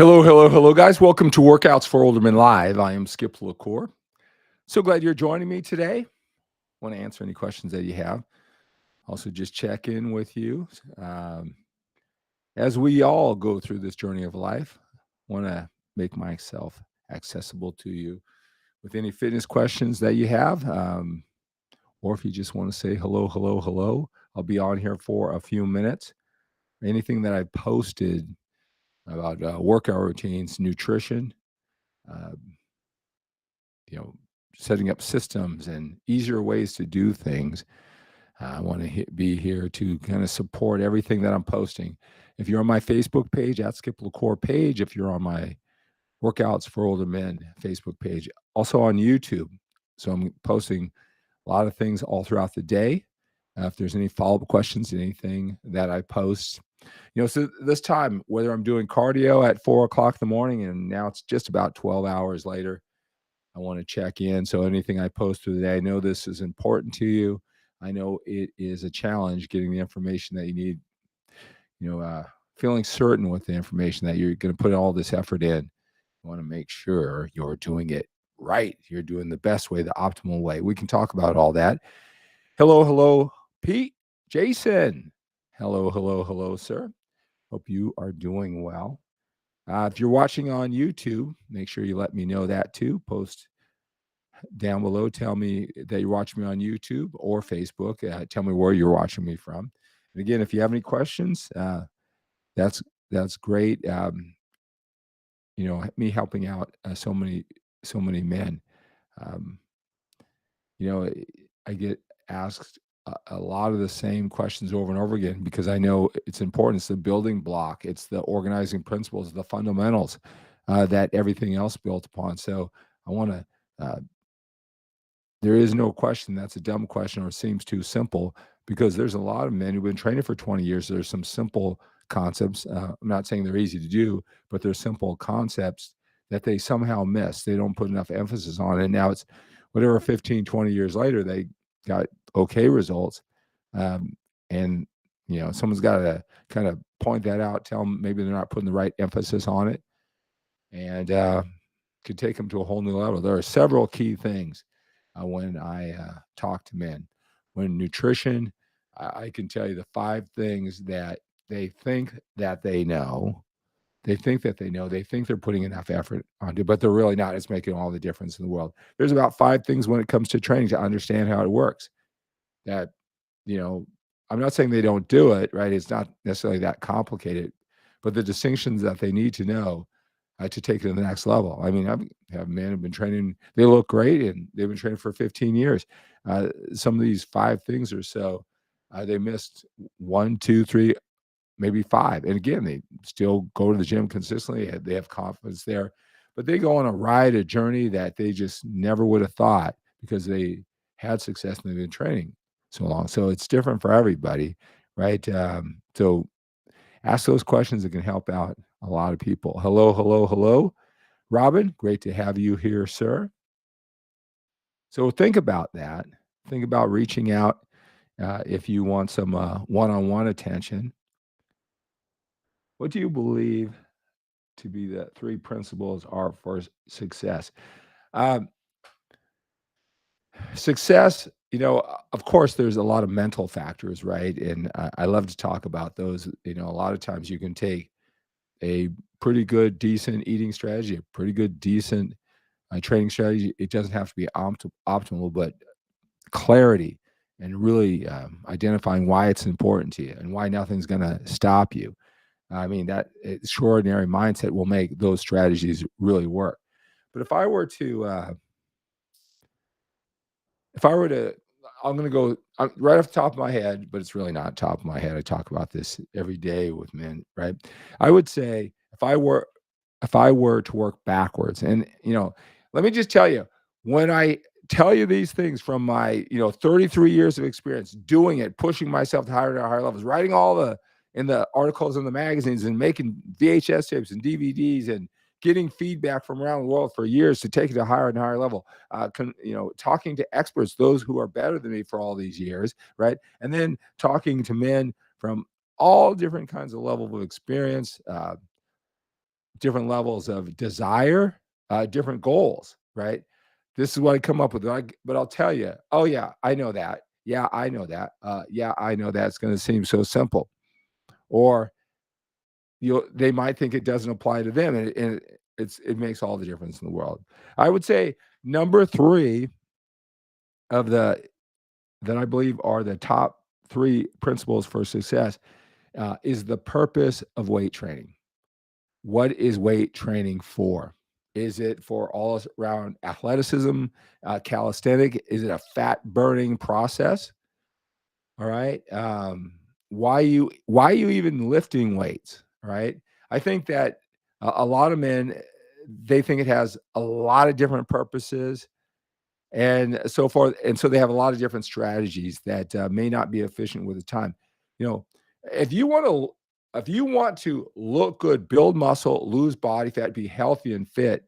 Hello, hello, hello, guys. Welcome to Workouts for Older Men Live. I am Skip LaCour. So glad you're joining me today. Want to answer any questions that you have. Also, just check in with you. Um, as we all go through this journey of life, want to make myself accessible to you with any fitness questions that you have. Or if you just want to say hello, hello, hello, I'll be on here for a few minutes. Anything that I posted about workout routines, nutrition, uh, setting up systems and easier ways to do things. I want to be here to kind of support everything that I'm posting. If you're on my Facebook page, at Skip LaCour page, if you're on my Workouts for Older Men Facebook page, also on YouTube. So I'm posting a lot of things all throughout the day. If there's any follow-up questions, anything that I post, so this time, whether I'm doing cardio at 4 o'clock in the morning and now it's just about 12 hours later, I want to check in. So anything I post through the day, I know this is important to you. I know it is a challenge getting the information that you need, feeling certain with the information that you're going to put all this effort in. You want to make sure you're doing it right. You're doing the best way, the optimal way. We can talk about all that. Hello, hello, Pete, Jason. Hello, hello, hello, sir. Hope you are doing well. If you're watching on YouTube, make sure you let me know that too. Post down below. Tell me that you're watching me on YouTube or Facebook. Tell me where you're watching me from. And again, if you have any questions, that's great. Me helping out so many men. Um, I get asked a lot of the same questions over and over again because I know it's important. It's the building block. It's the organizing principles, the fundamentals that everything else built upon. So I want to there is no question that's a dumb question or seems too simple because there's a lot of men who've been training for 20 years. There's some simple concepts. I'm not saying they're easy to do, but they're simple concepts that they somehow miss. They don't put enough emphasis on it. And now it's whatever 15, 20 years later, they got okay results. Um, and, someone's got to kind of point that out, tell them maybe they're not putting the right emphasis on it and could take them to a whole new level. There are several key things when I talk to men. When nutrition, I can tell you the 5 things that they think that they know. They think that they know. They think they're putting enough effort onto, but they're really not. It's making all the difference in the world. There's about 5 things when it comes to training to understand how it works. That you know, I'm not saying they don't do it. Right? It's not necessarily that complicated, but the distinctions that they need to know to take it to the next level. I mean, I have men who've been training, they look great, and they've been training for 15 years. Some of these 5 things or so, they missed 1, 2, 3, maybe 5. And again, they still go to the gym consistently. They have confidence there, but they go on a ride, a journey that they just never would have thought because they had success and they've been training so long. So it's different for everybody, right? So ask those questions that can help out a lot of people. Hello, hello, hello. Robin, great to have you here, sir. So think about that. Think about reaching out if you want some one-on-one attention. What do you believe to be the 3 principles are for success? Um, Success, of course, there's a lot of mental factors, right? And I love to talk about those. A lot of times you can take a pretty good, decent eating strategy, a pretty good, decent training strategy. It doesn't have to be optimal, but clarity and really identifying why it's important to you and why nothing's going to stop you. I mean, that extraordinary mindset will make those strategies really work. But if I were to, I'm going to go right off the top of my head, but it's really not top of my head. I talk about this every day with men, right? I would say if I were to work backwards, and let me just tell you, when I tell you these things from my 33 years of experience doing it, pushing myself to higher and higher levels, writing all the in the articles in the magazines and making VHS tapes and DVDs and getting feedback from around the world for years to take it to a higher and higher level. Talking to experts, those who are better than me for all these years, right? And then talking to men from all different kinds of level of experience, different levels of desire, different goals, right? This is what I come up with. But I'll tell you, oh, yeah, I know that. Yeah, I know that. Yeah, I know that. It's going to seem so simple. Or they might think it doesn't apply to them. And it makes all the difference in the world. I would say number three of the that I believe are the top three principles for success is the purpose of weight training. What is weight training for? Is it for all around athleticism, calisthenic? Is it a fat burning process? All right. Why you even lifting weights? All right. I think that a lot of men they think it has a lot of different purposes and so forth, and so they have a lot of different strategies that may not be efficient with the time. You know, if you want to if you want to look good, build muscle, lose body fat, be healthy and fit,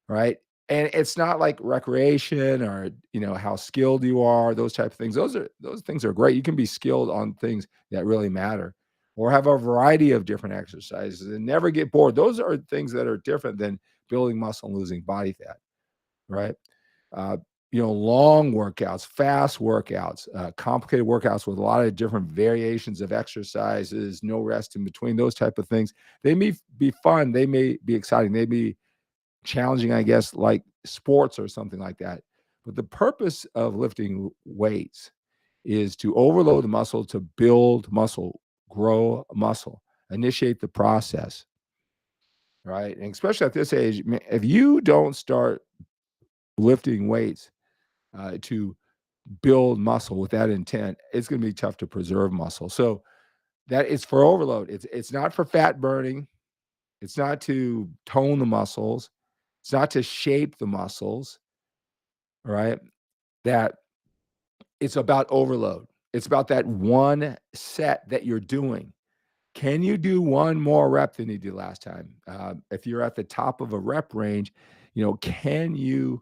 right? And it's not like recreation or, how skilled you are, those type of things. Those things are great. You can be skilled on things that really matter or have a variety of different exercises and never get bored. Those are things that are different than building muscle and losing body fat, right? Uh, long workouts, fast workouts, complicated workouts with a lot of different variations of exercises, no rest in between, those type of things. They may be fun. They may be exciting. They may be challenging, I guess, like sports or something like that. But the purpose of lifting weights is to overload the muscle, to build muscle, grow muscle, initiate the process, right? And especially at this age, if you don't start lifting weights to build muscle with that intent, it's going to be tough to preserve muscle. So that is for overload. It's not for fat burning. It's not to tone the muscles. It's not to shape the muscles, right? That it's about overload. It's about that one set that you're doing. Can you do one more rep than you did last time? If you're at the top of a rep range, can you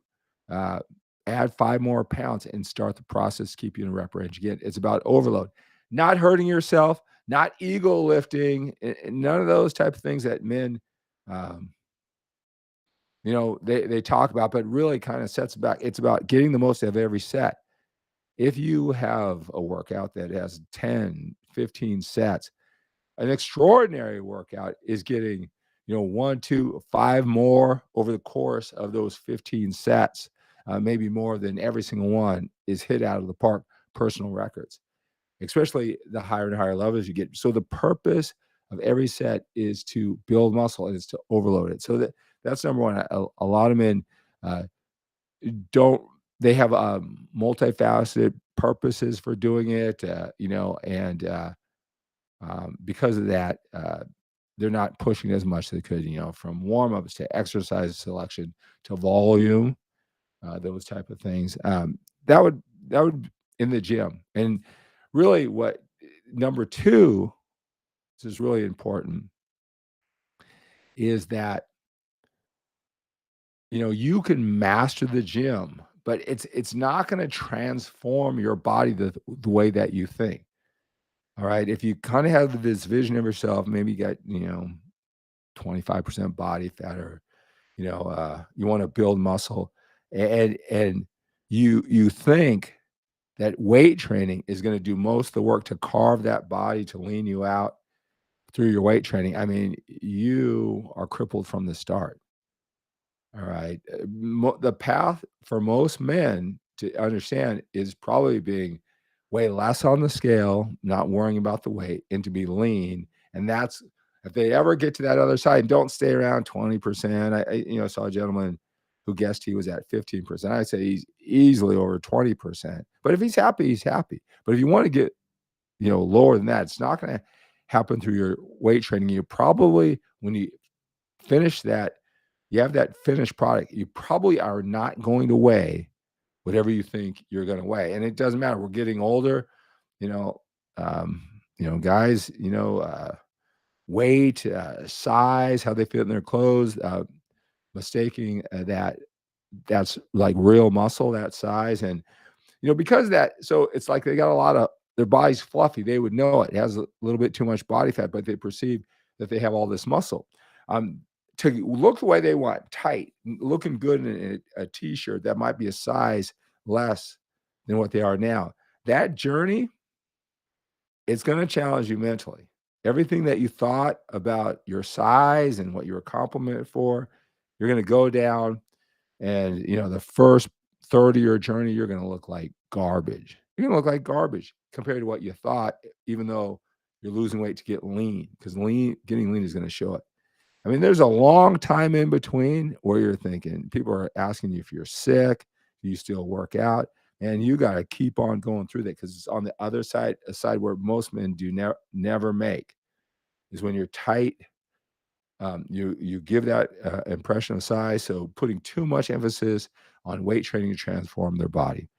uh, add 5 more pounds and start the process, keep you in a rep range? Again, it's about overload, not hurting yourself, not ego lifting, and none of those type of things that men um, they talk about, but really kind of sets back. It's about getting the most out of every set. If you have a workout that has 10, 15 sets, an extraordinary workout is getting, 1, 2, 5 more over the course of those 15 sets, maybe more than every single one is hit out of the park, personal records, especially the higher and higher levels you get. So the purpose of every set is to build muscle and it's to overload it. So that's number one. A lot of men uh, don't they have multifaceted purposes for doing it, and because of that, they're not pushing as much as they could, from warm ups to exercise selection to volume, those type of things. That would in the gym, and really, what number two, this is really important, is that you can master the gym, but it's not going to transform your body the way that you think. All right. If you kind of have this vision of yourself, maybe you got, 25% body fat or, you want to build muscle and you think that weight training is going to do most of the work to carve that body to lean you out through your weight training. I mean, you are crippled from the start. All right. The path for most men to understand is probably being way less on the scale, not worrying about the weight, and to be lean. And that's if they ever get to that other side, don't stay around 20%. I saw a gentleman who guessed he was at 15%. I say he's easily over 20%. But if he's happy, he's happy. But if you want to get, lower than that, it's not going to happen through your weight training. You probably, when you finish that, you have that finished product, you probably are not going to weigh whatever you think you're going to weigh. And it doesn't matter. We're getting older, you know, um, guys, weight, size, how they fit in their clothes, mistaking that's like real muscle, that size. And, because of that, so it's like they got a lot of their body's fluffy. They would know it has a little bit too much body fat, but they perceive that they have all this muscle. Um, to look the way they want, tight, looking good in a t-shirt that might be a size less than what they are now. That journey, it's gonna challenge you mentally. Everything that you thought about your size and what you were complimented for, you're gonna go down and, the first third of your journey, you're gonna look like garbage. You're gonna look like garbage compared to what you thought, even though you're losing weight to get lean, because getting lean is gonna show it. I mean, there's a long time in between where you're thinking people are asking you if you're sick, do you still work out? And you got to keep on going through that because it's on the other side, a side where most men do never make is when you're tight. You give that impression of size. So putting too much emphasis on weight training to transform their body.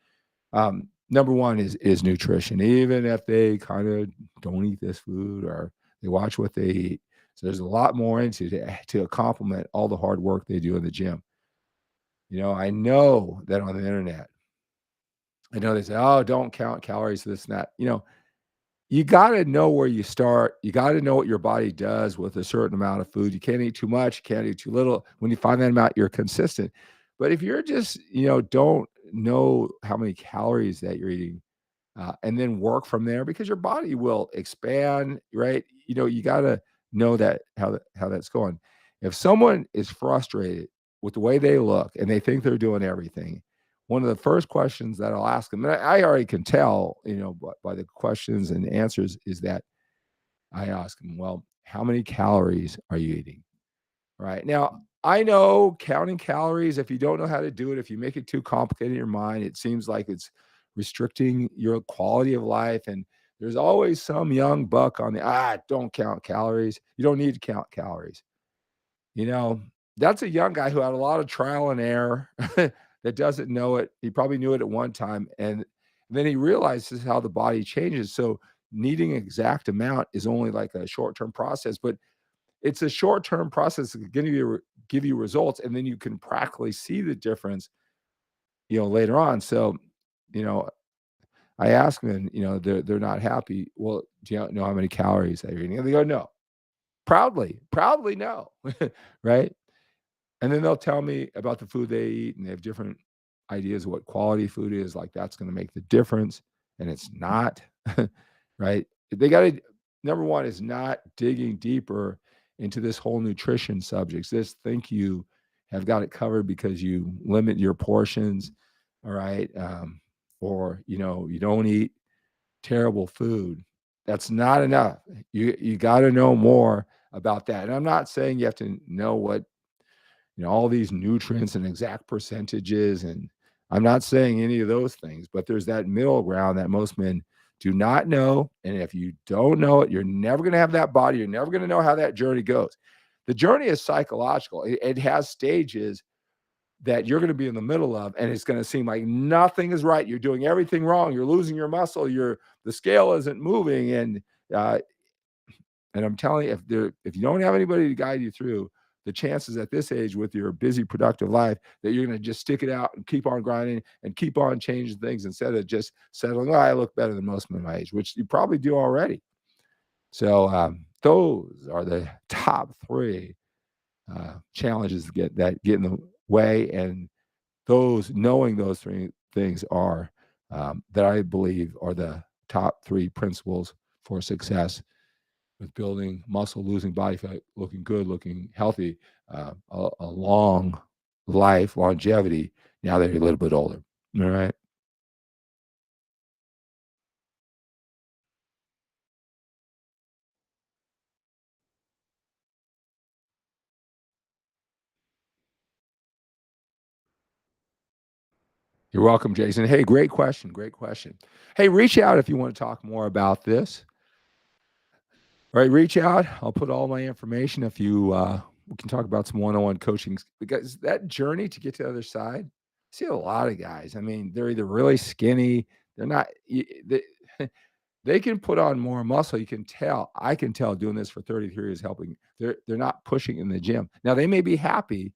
Number one is nutrition. Even if they kind of don't eat this food or they watch what they eat, so there's a lot more into to complement all the hard work they do in the gym. I know that on the internet, I know they say, "Oh, don't count calories, this and that." You gotta know where you start. You gotta know what your body does with a certain amount of food. You can't eat too much, you can't eat too little. When you find that amount, you're consistent. But if you're just, don't know how many calories that you're eating, and then work from there because your body will expand, right? You got to know that how that's going. If someone is frustrated with the way they look and they think they're doing everything, one of the first questions that I'll ask them, and I already can tell, by the questions and answers, is that I ask them, well, how many calories are you eating? Right. Now, I know counting calories, if you don't know how to do it, if you make it too complicated in your mind, it seems like it's restricting your quality of life. And there's always some young buck on don't count calories. You don't need to count calories. You know, that's a young guy who had a lot of trial and error that doesn't know it. He probably knew it at one time. And then he realizes how the body changes. So needing exact amount is only like a short-term process, but it's a short-term process that can give you results, and then you can practically see the difference, later on. So, you know, I ask them, and, they're not happy. Well, do you know how many calories that you're eating? And they go, no. Proudly, no. Right? And then they'll tell me about the food they eat, and they have different ideas of what quality food is, like that's gonna make the difference, and it's not, right? They gotta number one is not digging deeper into this whole nutrition subjects. This think you have got it covered because you limit your portions, all right? Or, you don't eat terrible food. That's not enough. You gotta know more about that, and I'm not saying you have to know what all these nutrients and exact percentages. And I'm not saying any of those things, but there's that middle ground that most men do not know. And if you don't know it, you're never going to have that body. You're never going to know how that journey goes. The journey is psychological. It has stages that you're going to be in the middle of, and it's going to seem like nothing is right. You're doing everything wrong. You're losing your muscle. The scale isn't moving. Uh, and I'm telling you, if you don't have anybody to guide you through, the chances at this age with your busy, productive life that you're going to just stick it out and keep on grinding and keep on changing things instead of just settling, oh, I look better than most men my age, which you probably do already. So those are the top three challenges that get in the way. And knowing those three things are that I believe are the top three principles for success with building muscle, losing body fat, looking good, looking healthy, a long life, longevity, now that you're a little bit older. All right. You're welcome, Jason. Hey, great question. Great question. Hey, reach out if you want to talk more about this. All right, reach out. I'll put all my information if you we can talk about some one-on-one coaching because that journey to get to the other side, I see a lot of guys. I mean, they're either really skinny, they're not they, they can put on more muscle. You can tell. I can tell doing this for 33 years helping. They're not pushing in the gym. Now they may be happy,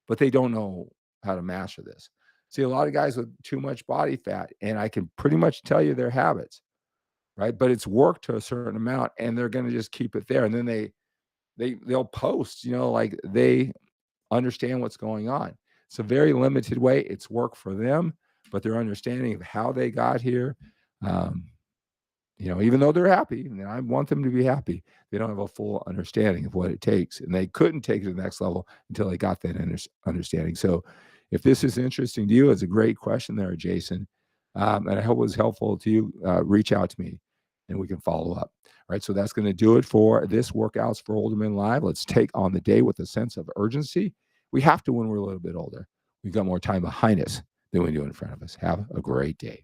but they don't know how to master this. See a lot of guys with too much body fat, and I can pretty much tell you their habits, right? But it's worked to a certain amount, and they're going to just keep it there. And then they'll post, like they understand what's going on. It's a very limited way. It's work for them, but their understanding of how they got here, um, even though they're happy, and I want them to be happy, they don't have a full understanding of what it takes, and they couldn't take it to the next level until they got that understanding. So, if this is interesting to you, it's a great question there, Jason, and I hope it was helpful to you. Reach out to me, and we can follow up. All right, so that's going to do it for this Workouts for Older Men Live. Let's take on the day with a sense of urgency. We have to when we're a little bit older. We've got more time behind us than we do in front of us. Have a great day.